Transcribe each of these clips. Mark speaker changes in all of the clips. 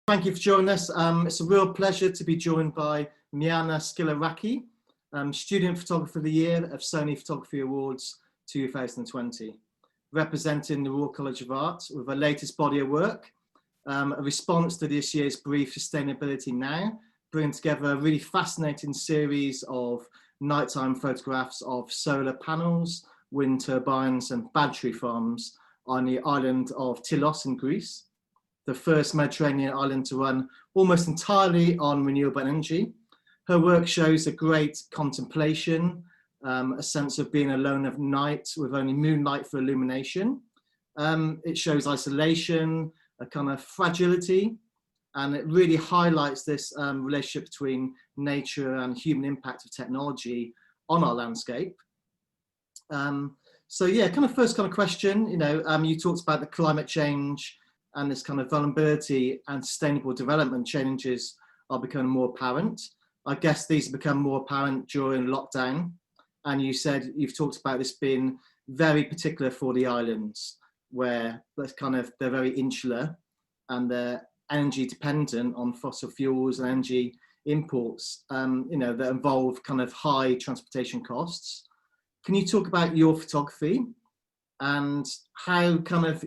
Speaker 1: Thank you for joining us. It's a real pleasure to be joined by Ioanna Sakellaraki, Student Photographer of the Year of Sony Photography Awards 2020, representing the Royal College of Art with her latest body of work, a response to this year's brief Sustainability Now, bringing together a really fascinating series of nighttime photographs of solar panels, wind turbines and battery farms on the island of Tilos in Greece, the first Mediterranean island to run almost entirely on renewable energy. Her work shows a great contemplation, a sense of being alone at night with only moonlight for illumination. It shows isolation, a kind of fragility, and it really highlights this relationship between nature and human impact of technology on our landscape. So yeah, kind of first kind of question, you talked about the climate change and this kind of vulnerability and sustainable development challenges are becoming more apparent. I guess these have become more apparent during lockdown. And you said you've talked about this being very particular for the islands, where they're very insular and they're energy dependent on fossil fuels and energy imports, that involve kind of high transportation costs. Can you talk about your photography and how kind of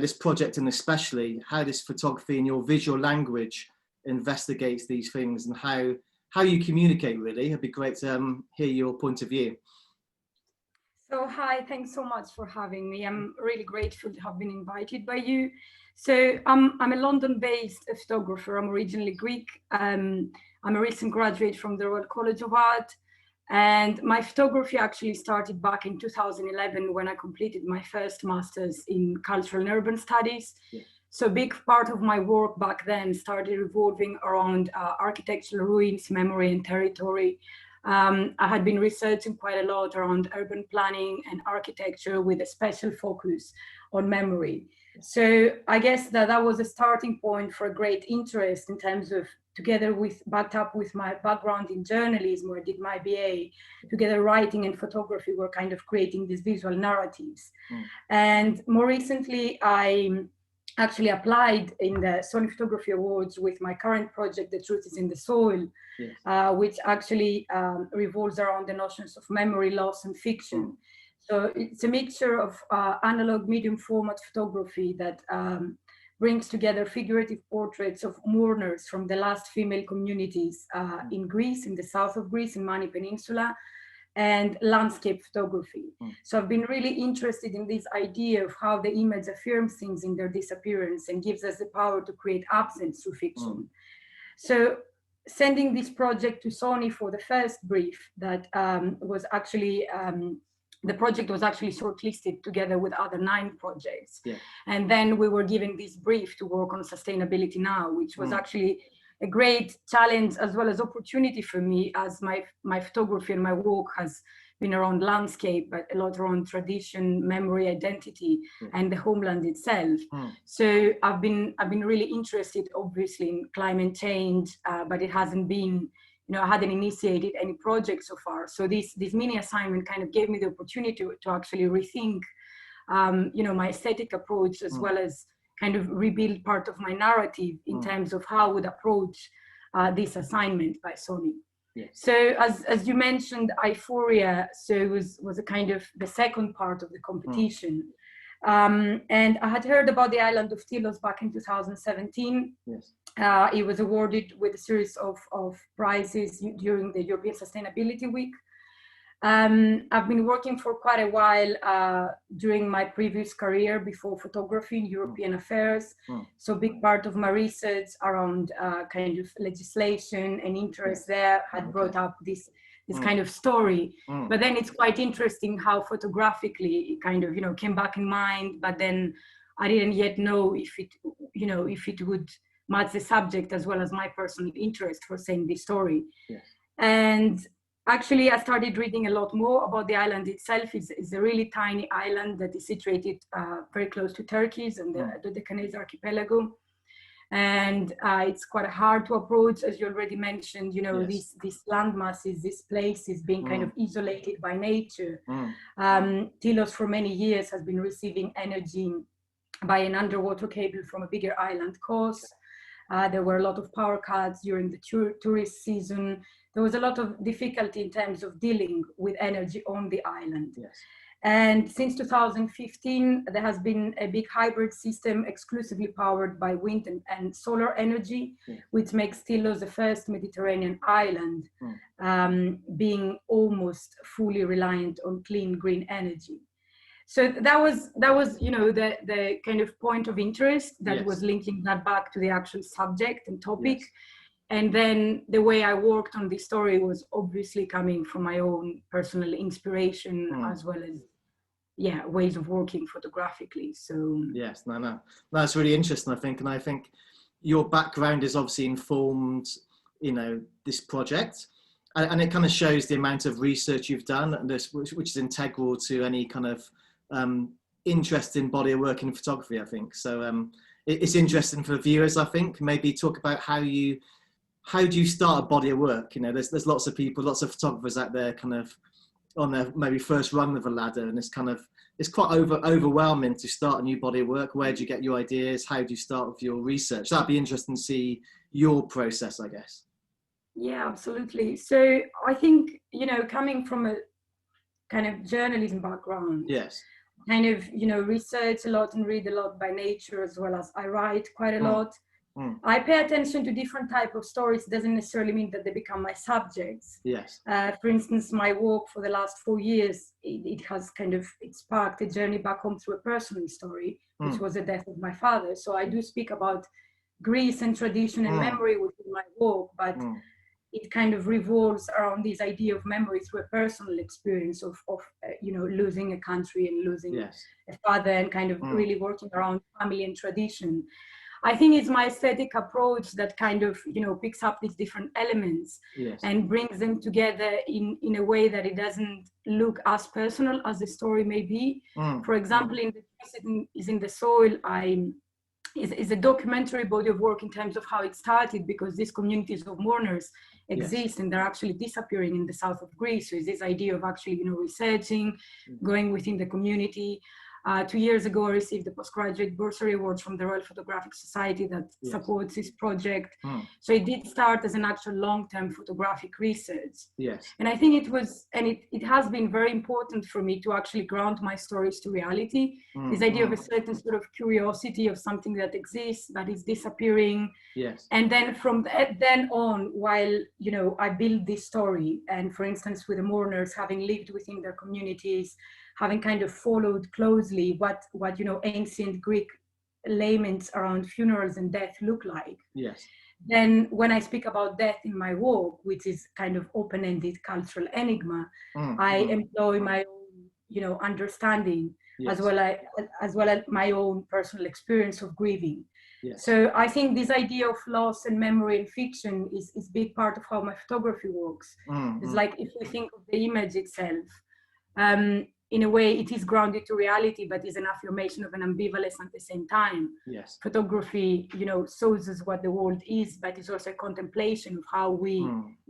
Speaker 1: this project, and especially how this photography and your visual language investigates these things and how you communicate, really? It'd be great to hear your point of view.
Speaker 2: So hi, thanks so much for having me. I'm really grateful to have been invited by you. So I'm a London-based photographer. I'm originally Greek. I'm a recent graduate from the Royal College of Art. And my photography actually started back in 2011 when I completed my first master's in cultural and urban studies. Yeah. So a big part of my work back then started revolving around architectural ruins, memory and territory. I had been researching quite a lot around urban planning and architecture with a special focus on memory. So I guess that was a starting point for a great interest in terms of, backed up with my background in journalism, where I did my BA, together writing and photography were kind of creating these visual narratives. And more recently, I actually applied in the Sony Photography Awards with my current project, The Truth is in the Soil, yes. Which actually revolves around the notions of memory loss and fiction. So it's a mixture of analog medium format photography that brings together figurative portraits of mourners from the last female communities in Greece, in the south of Greece, in Mani Peninsula, and landscape photography. So I've been really interested in this idea of how the image affirms things in their disappearance and gives us the power to create absence through fiction. So sending this project to Sony for the first brief that was actually, the project was actually shortlisted together with other 9 projects. Yeah. And then we were given this brief to work on Sustainability Now, which was actually a great challenge as well as opportunity for me, as my photography and my work has been around landscape, but a lot around tradition, memory, identity, and the homeland itself. So I've been really interested, obviously, in climate change, but it hasn't been, I hadn't initiated any project so far. So this mini assignment kind of gave me the opportunity to actually rethink, my aesthetic approach, as well as kind of rebuild part of my narrative in terms of how I would approach this assignment by Sony. Yes. So as you mentioned, Aeiforia, so it was a kind of the second part of the competition. And I had heard about the island of Tilos back in 2017. Yes. It was awarded with a series of prizes during the European Sustainability Week. I've been working for quite a while during my previous career before photography in European affairs. So a big part of my research around kind of legislation and interest there had brought up this kind of story. But then it's quite interesting how photographically it kind of, came back in mind, but then I didn't yet know if it would match the subject as well as my personal interest for saying this story. Yes. And actually, I started reading a lot more about the island itself. It's a really tiny island that is situated very close to Turkey and the Dodecanese archipelago. And it's quite hard to approach, as you already mentioned, yes. these land masses, these places being kind of isolated by nature. Tilos for many years has been receiving energy by an underwater cable from a bigger island coast. There were a lot of power cuts during the tourist season. There was a lot of difficulty in terms of dealing with energy on the island.
Speaker 1: Yes.
Speaker 2: And since 2015, there has been a big hybrid system exclusively powered by wind and solar energy, which makes Tilos the first Mediterranean island, being almost fully reliant on clean green energy. So that was the kind of point of interest that was linking that back to the actual subject and topic.
Speaker 1: Yes.
Speaker 2: And then the way I worked on this story was obviously coming from my own personal inspiration, as well as ways of working photographically. So
Speaker 1: yes, no, that's really interesting, I think. And I think your background is obviously informed, this project, and it kind of shows the amount of research you've done, and which is integral to any kind of interest in body of work in photography, I think. So it's interesting for the viewers, I think. Maybe talk about how do you start a body of work? There's lots of people, lots of photographers out there kind of on their maybe first rung of a ladder, and it's quite overwhelming to start a new body of work. Where do you get your ideas? How do you start with your research? That'd be interesting to see your process, I guess.
Speaker 2: Yeah, absolutely. So I think, coming from a kind of journalism background,
Speaker 1: yes,
Speaker 2: kind of, research a lot and read a lot by nature, as well as I write quite a lot. I pay attention to different type of stories. It doesn't necessarily mean that they become my subjects.
Speaker 1: Yes.
Speaker 2: For instance, my work for the last 4 years, it sparked a journey back home through a personal story, which was the death of my father. So I do speak about Greece and tradition and memory within my work, but it kind of revolves around this idea of memory through a personal experience of losing a country and losing a father, and kind of really working around family and tradition. I think it's my aesthetic approach that kind of, picks up these different elements and brings them together in a way that it doesn't look as personal as the story may be. For example, in The Truth is in the Soil, is a documentary body of work in terms of how it started, because these communities of mourners exist and they're actually disappearing in the south of Greece. So it's this idea of actually, researching, going within the community. 2 years ago, I received the postgraduate bursary award from the Royal Photographic Society that supports this project. So it did start as an actual long-term photographic research.
Speaker 1: Yes.
Speaker 2: And I think it has been very important for me to actually ground my stories to reality. This idea of a certain sort of curiosity of something that exists, that is disappearing.
Speaker 1: Yes.
Speaker 2: And then from then on, while, I build this story, and for instance, with the mourners, having lived within their communities, having kind of followed closely what ancient Greek laments around funerals and death look like.
Speaker 1: Yes.
Speaker 2: Then when I speak about death in my work, which is kind of open-ended cultural enigma, I employ my own, understanding, as well as my own personal experience of grieving.
Speaker 1: Yes.
Speaker 2: So I think this idea of loss and memory and fiction is a big part of how my photography works. It's like, if we think of the image itself, in a way, it is grounded to reality, but is an affirmation of an ambivalence at the same time.
Speaker 1: Yes.
Speaker 2: Photography, shows us what the world is, but it's also a contemplation of how we,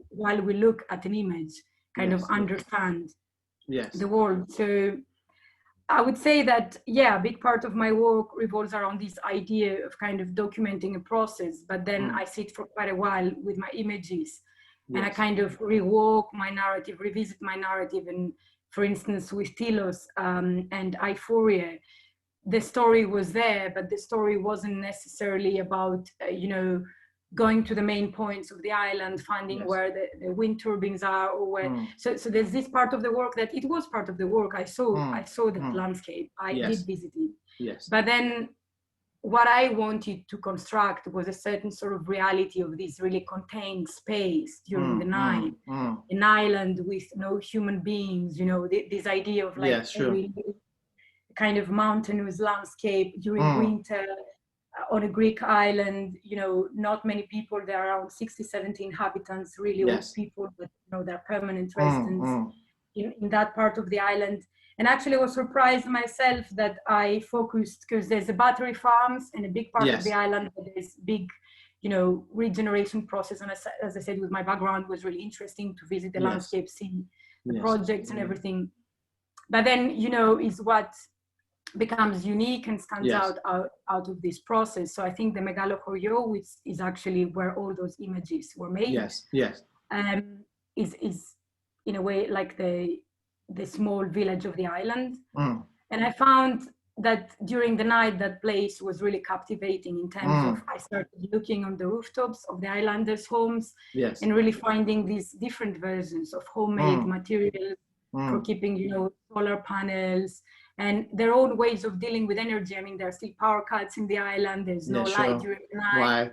Speaker 2: while we look at an image, kind of understand the world. So I would say that, a big part of my work revolves around this idea of kind of documenting a process, but then I sit for quite a while with my images, and I kind of rework my narrative, revisit my narrative. And for instance, with Tilos and Aeiforia, the story was there, but the story wasn't necessarily about, going to the main points of the island, finding where the wind turbines are, or where. So there's this part of the work that it was part of the work. I saw that landscape. I did visit it.
Speaker 1: Yes.
Speaker 2: But then what I wanted to construct was a certain sort of reality of this really contained space during the night, an island with no human beings, this idea of like a really kind of mountainous landscape during winter on a Greek island, not many people, there are around 60, 70 inhabitants, really old people, but they're permanent residents in that part of the island. And actually I was surprised myself that I focused, because there's a battery farms and a big part of the island, but there's big, regeneration process. And as I said, with my background, it was really interesting to visit the landscape, see the projects and everything. But then, is what becomes unique and stands
Speaker 1: Yes.
Speaker 2: out of this process. So I think the Megalochorio, which is actually where all those images were made,
Speaker 1: Yes. Yes.
Speaker 2: is in a way like the small village of the island.
Speaker 1: Mm.
Speaker 2: And I found that during the night, that place was really captivating in terms of, I started looking on the rooftops of the islanders' homes,
Speaker 1: Yes.
Speaker 2: and really finding these different versions of homemade materials for keeping, you know, solar panels and their own ways of dealing with energy. I mean, there are still power cuts in the island. There's no light during the night.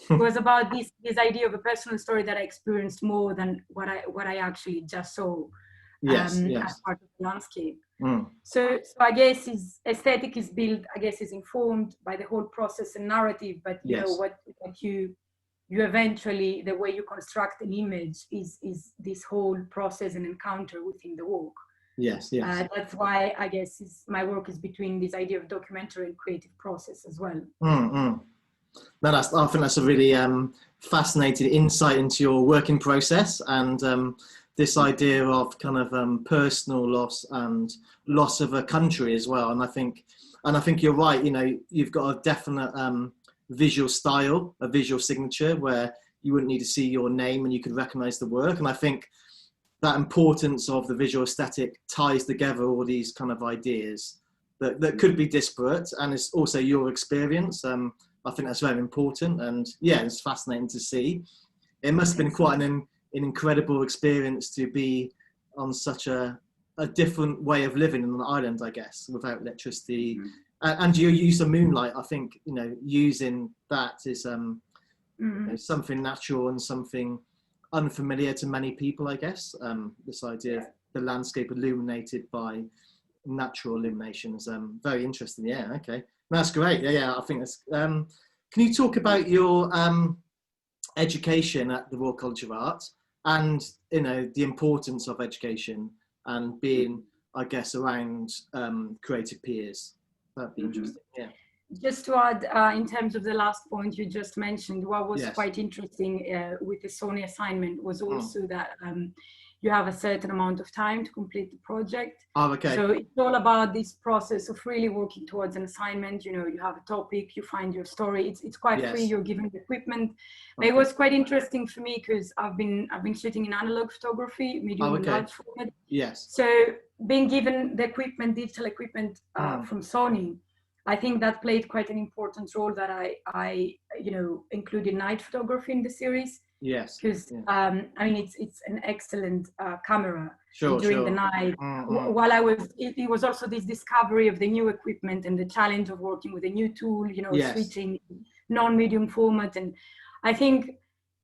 Speaker 1: Wow.
Speaker 2: It was about this idea of a personal story that I experienced more than what I actually just saw
Speaker 1: Yes.
Speaker 2: as part of the landscape.
Speaker 1: Mm.
Speaker 2: So I guess his aesthetic is built, I guess, is informed by the whole process and narrative, but you know what you eventually, the way you construct an image is this whole process and encounter within the work.
Speaker 1: Yes, yes.
Speaker 2: That's why I guess my work is between this idea of documentary and creative process as well.
Speaker 1: No, I think that's a really fascinating insight into your working process, and this idea of kind of personal loss and loss of a country as well. And I think you're right. You know, you've got a definite visual style, a visual signature where you wouldn't need to see your name and you could recognize the work. And I think that importance of the visual aesthetic ties together all these kind of ideas that could be disparate, and it's also your experience. I think that's very important, and yeah, it's fascinating to see. It must have been quite an incredible experience to be on such a different way of living on an island, I guess, without electricity. And your use of moonlight, I think, you know, using that is you know, something natural and something unfamiliar to many people, I guess. This idea of the landscape illuminated by natural illumination is very interesting. Yeah, okay. That's great. Yeah, I think that's... can you talk about your education at the Royal College of Art and, you know, the importance of education and being, I guess, around creative peers? That'd be interesting, yeah.
Speaker 2: Just to add, in terms of the last point you just mentioned, what was quite interesting with the Sony assignment was also that you have a certain amount of time to complete the project.
Speaker 1: Oh, okay.
Speaker 2: So it's all about this process of really working towards an assignment. You know, you have a topic, you find your story. It's quite free. You're given the equipment. But it was quite interesting for me because I've been shooting in analog photography, medium and large format.
Speaker 1: Yes.
Speaker 2: So being given the equipment, digital equipment from Sony, I think that played quite an important role that I you know, included night photography in the series.
Speaker 1: Yes.
Speaker 2: Because I mean, it's an excellent camera during the night. While it was also this discovery of the new equipment and the challenge of working with a new tool, you know, switching non-medium format. And I think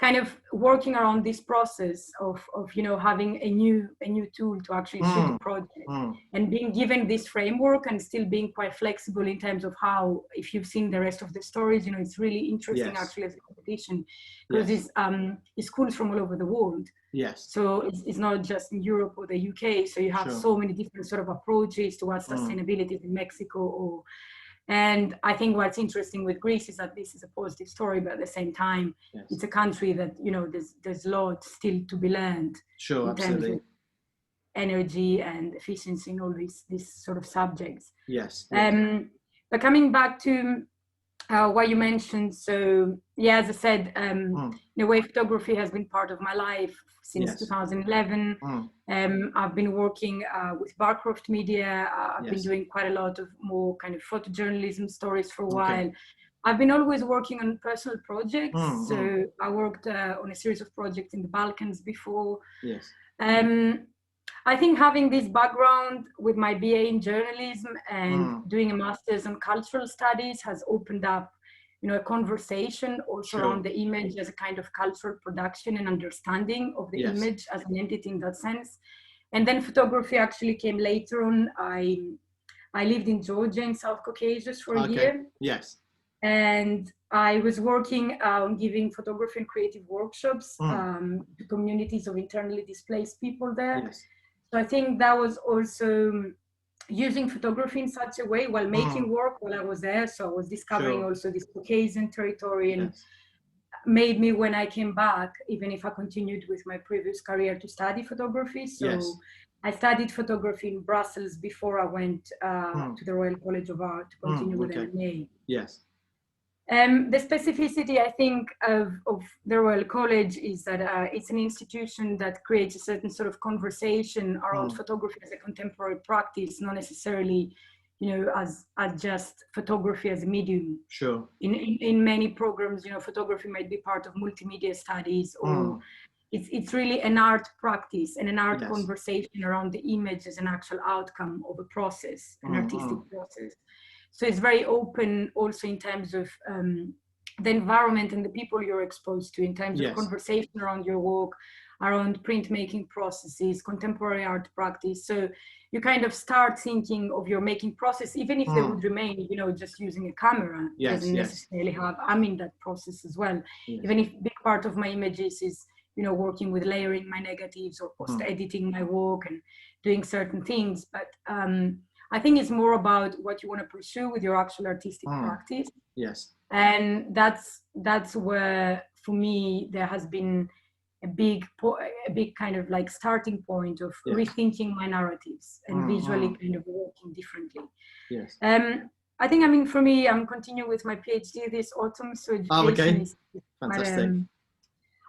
Speaker 2: kind of working around this process of you know, having a new tool to actually shoot a project and being given this framework and still being quite flexible in terms of how, if you've seen the rest of the stories, you know, it's really interesting actually as a competition because it's schools from all over the world. So it's not just in Europe or the UK. So you have so many different sort of approaches towards sustainability in Mexico and I think what's interesting with Greece is that this is a positive story, but at the same time, it's a country that, you know, there's lots still to be learned in terms of energy and efficiency and all these sort of subjects. But coming back to what you mentioned, so yeah, as I said, the way photography has been part of my life since 2011. I've been working with Barcroft Media. I've been doing quite a lot of more kind of photojournalism stories for a while. I've been always working on personal projects. So I worked on a series of projects in the Balkans before. I think having this background with my BA in journalism and doing a master's in cultural studies has opened up, you know, a conversation also around the image as a kind of cultural production and understanding of the image as an entity in that sense. And then photography actually came later on. I lived in Georgia in South Caucasus for a year. And I was working on giving photography and creative workshops to communities of internally displaced people there. So I think that was also using photography in such a way while making work while I was there. So I was discovering also this Caucasian territory and made me, when I came back, even if I continued with my previous career, to study photography. So I studied photography in Brussels before I went to the Royal College of Art to continue with MA.
Speaker 1: Yes.
Speaker 2: The specificity, I think, of the Royal College is that it's an institution that creates a certain sort of conversation around photography as a contemporary practice, not necessarily, you know, as just photography as a medium.
Speaker 1: Sure.
Speaker 2: In many programs, you know, photography might be part of multimedia studies, or it's really an art practice and an art conversation around the image as an actual outcome of a process, an artistic process. So it's very open also in terms of the environment and the people you're exposed to, in terms of conversation around your work, around printmaking processes, contemporary art practice. So you kind of start thinking of your making process, even if they would remain, you know, just using a camera, doesn't necessarily have, I'm in that process as well. Even if a big part of my images is, you know, working with layering my negatives or post-editing my work and doing certain things. But I think it's more about what you want to pursue with your actual artistic practice.
Speaker 1: Yes.
Speaker 2: And that's where, for me, there has been a big kind of like starting point of rethinking my narratives and visually kind of working differently.
Speaker 1: Yes.
Speaker 2: I think, I mean, for me, I'm continuing with my PhD this autumn. So education is
Speaker 1: fantastic.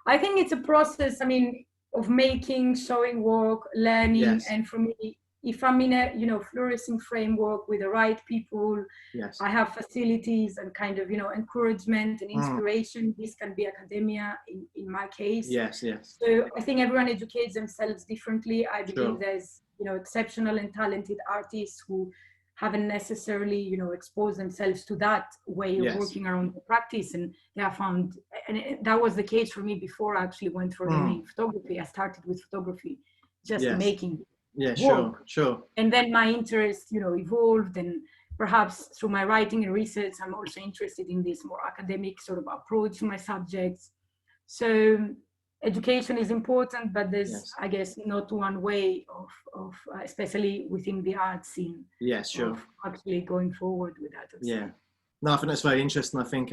Speaker 2: I think it's a process, I mean, of making, showing work, learning. And for me, if I'm in a, you know, flourishing framework with the right people, I have facilities and kind of, you know, encouragement and inspiration. This can be academia in my case.
Speaker 1: Yes.
Speaker 2: So I think everyone educates themselves differently. I believe there's, you know, exceptional and talented artists who haven't necessarily, you know, exposed themselves to that way of working around the practice, and they have found, and that was the case for me before I actually went for the photography. I started with photography, just making work.
Speaker 1: Sure.
Speaker 2: And then my interest, you know, evolved, and perhaps through my writing and research, I'm also interested in this more academic sort of approach to my subjects. So education is important, but there's, I guess, not one way of especially within the art scene.
Speaker 1: Yes, sure.
Speaker 2: Of actually going forward with that.
Speaker 1: No, I think that's very interesting. I think,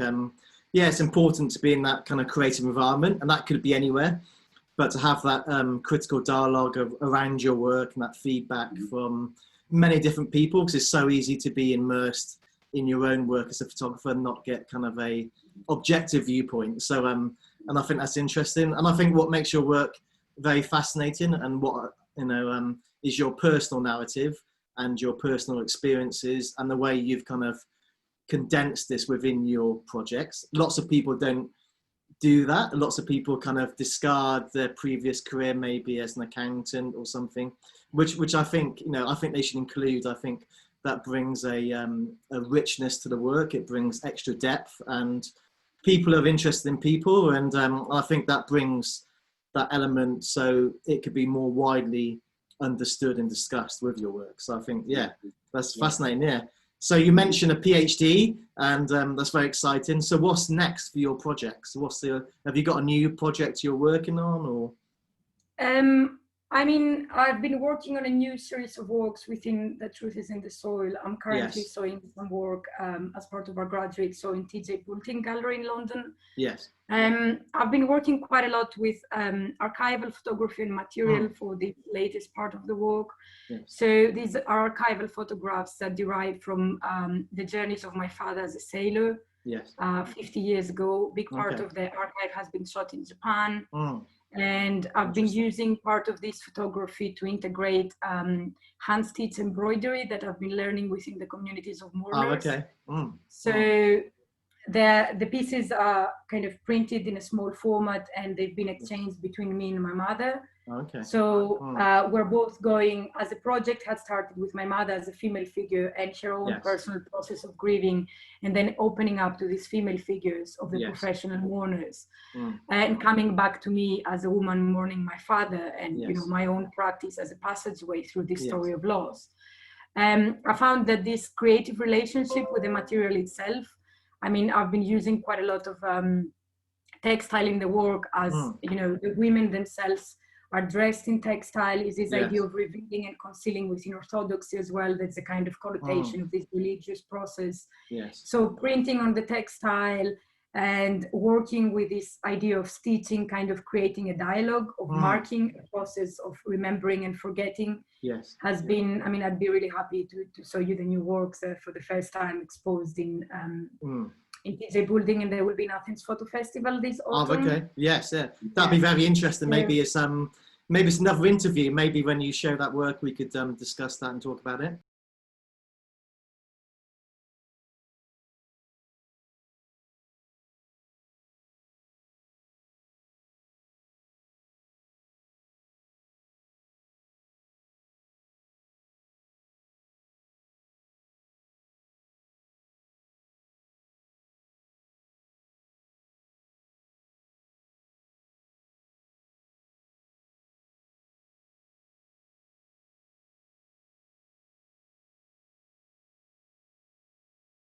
Speaker 1: it's important to be in that kind of creative environment, and that could be anywhere. But to have that critical dialogue around your work and that feedback from many different people, because it's so easy to be immersed in your own work as a photographer and not get kind of a objective viewpoint. So, and I think that's interesting. And I think what makes your work very fascinating, and what, you know, is your personal narrative and your personal experiences and the way you've kind of condensed this within your projects. Lots of people don't do that. Lots of people kind of discard their previous career, maybe as an accountant or something, which I think, you know, I think they should include. I think that brings a richness to the work. It brings extra depth, and people are interested in people, and I think that brings that element so it could be more widely understood and discussed with your work. So I think, that's fascinating. So you mentioned a PhD, and that's very exciting. So what's next for your projects? Have you got a new project you're working on, or?
Speaker 2: I mean, I've been working on a new series of works within The Truth is in the Soil. I'm currently showing some work as part of our graduate show in TJ Bulting Gallery in London.
Speaker 1: Yes.
Speaker 2: I've been working quite a lot with archival photography and material for the latest part of the work.
Speaker 1: Yes.
Speaker 2: So these are archival photographs that derive from the journeys of my father as a sailor.
Speaker 1: Yes.
Speaker 2: 50 years ago. Big part of the archive has been shot in Japan. And I've been using part of this photography to integrate hand-stitched embroidery that I've been learning within the communities of mourners. So the pieces are kind of printed in a small format, and they've been exchanged between me and my mother. So we're both going, as a project had started with my mother as a female figure and her own personal process of grieving, and then opening up to these female figures of the professional mourners, and coming back to me as a woman mourning my father, and you know, my own practice as a passageway through this story of loss. I found that this creative relationship with the material itself, I mean, I've been using quite a lot of textile in the work, as you know, the women themselves are dressed in textile. Is this idea of revealing and concealing within orthodoxy as well? That's a kind of connotation of this religious process. So printing on the textile, and working with this idea of stitching, kind of creating a dialogue of marking, a process of remembering and forgetting.
Speaker 1: Yes.
Speaker 2: Has been, I mean, I'd be really happy to show you the new works for the first time exposed in TJ Building, and there will be an Athens Photo Festival this autumn.
Speaker 1: Oh, okay. Yes, yeah. That'd be very interesting. Maybe it's another interview. Maybe when you show that work, we could discuss that and talk about it.